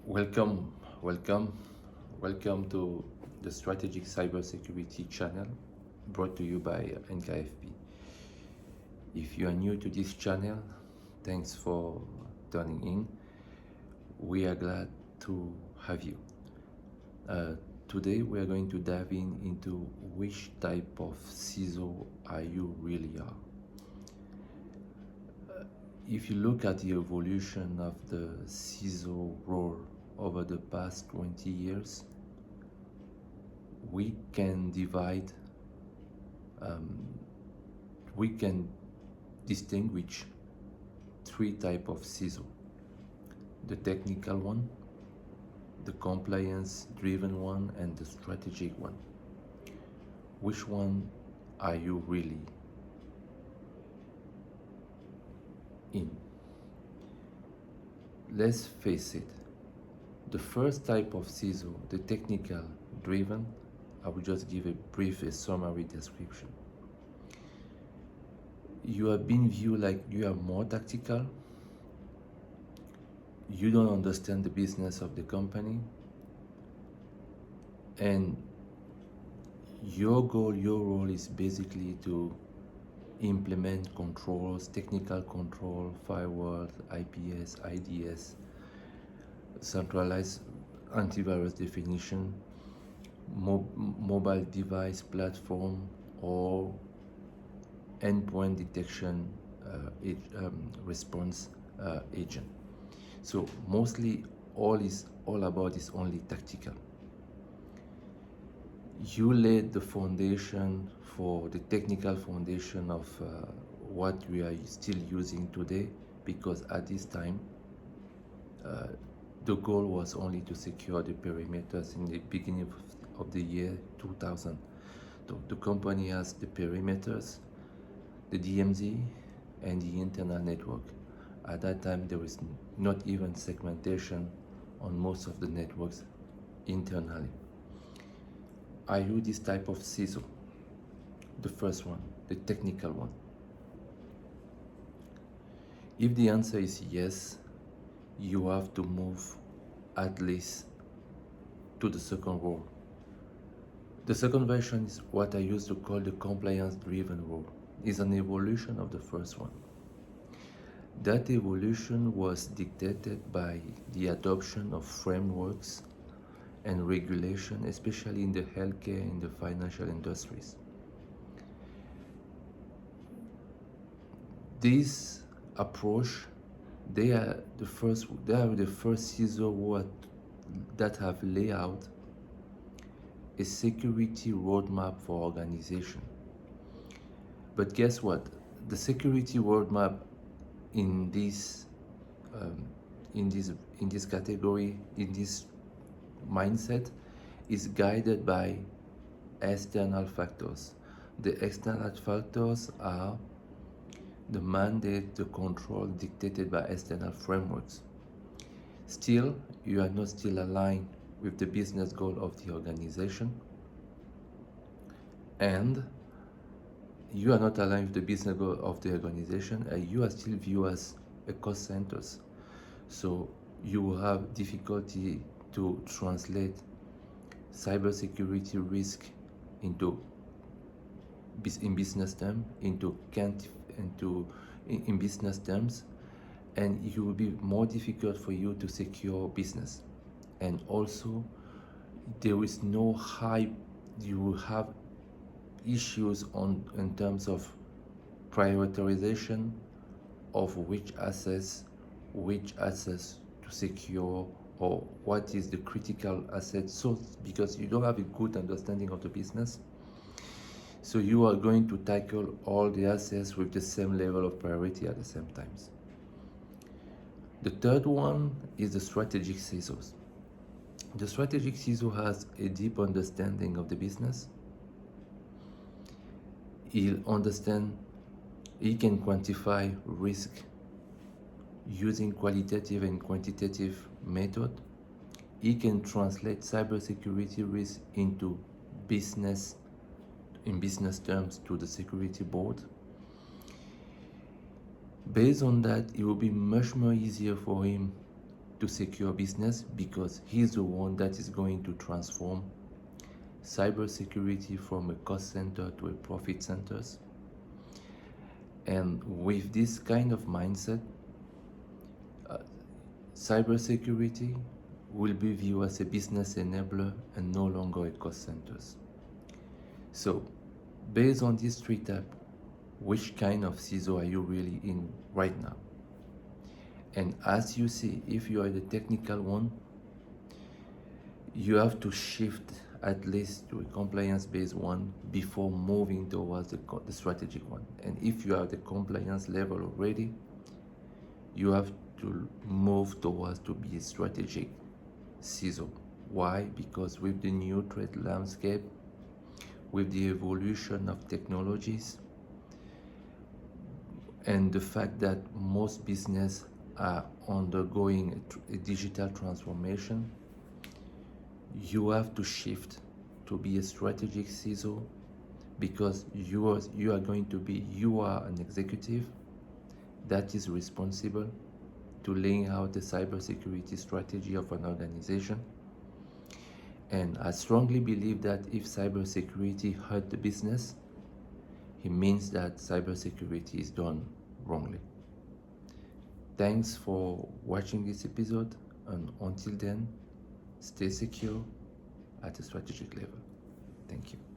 Welcome, welcome, welcome to the Strategic Cybersecurity channel brought to you by NKFP. If you are new to this channel, thanks for turning in. We are glad to have you. Today we are going to dive into which type of CISO are you really are. If you look at the evolution of the CISO role over the past 20 years, we can divide, we can distinguish three types of CISO. The technical one, the compliance-driven one, and the strategic one. Which one are you really in? Let's face it, the first type of CISO, the technical driven, I will just give a brief summary description. You are being viewed like you are more tactical, you don't understand the business of the company, and your goal, your role is basically to implement controls, technical control, firewall, IPS, IDS, centralized antivirus definition, mobile device platform, or endpoint detection response agent. So mostly all about is only tactical. You laid the foundation for the technical foundation of what we are still using today, because at this time the goal was only to secure the perimeters in the beginning of the year 2000. The company has the perimeters, the DMZ, and the internal network. At that time, there was not even segmentation on most of the networks internally. Are you this type of CISO? The first one, the technical one. If the answer is yes, you have to move at least to the second role. The second version is what I used to call the compliance-driven role. It's an evolution of the first one. That evolution was dictated by the adoption of frameworks and regulation, especially in the healthcare and the financial industries. This approach, they are the first CISO that have laid out a security roadmap for organization. But guess what? The security roadmap in this category, in this mindset, is guided by external factors. The external factors are the mandate, the control dictated by external frameworks. Still, you are not still aligned with the business goal of the organization, and you are not aligned with the business goal of the organization, and you are still viewed as a cost centers. So you will have difficulty to translate cybersecurity risk in business terms, in business terms, and it will be more difficult for you to secure business. And also, there is no high, you will have issues in terms of prioritization of which assets to secure, or what is the critical asset. So because you don't have a good understanding of the business, so you are going to tackle all the assets with the same level of priority at the same time. The third one is the strategic CISOs. The strategic CISO has a deep understanding of the business. He can quantify risk using qualitative and quantitative method. He can translate cybersecurity risk into business terms to the security board. Based on that, it will be much more easier for him to secure business because he's the one that is going to transform cybersecurity from a cost center to a profit centers. And with this kind of mindset, cybersecurity will be viewed as a business enabler and no longer a cost centers. So, based on these three types, which kind of CISO are you really in right now? And as you see, if you are the technical one, you have to shift at least to a compliance-based one before moving towards the strategic one. And if you are the compliance level already, you have to move towards to be a strategic CISO. Why? Because with the new threat landscape, with the evolution of technologies, and the fact that most business are undergoing a digital transformation, you have to shift to be a strategic CISO because you are going to be, you are an executive that is responsible to laying out the cybersecurity strategy of an organization. And I strongly believe that if cybersecurity hurt the business, it means that cybersecurity is done wrongly. Thanks for watching this episode, and until then, stay secure at a strategic level. Thank you.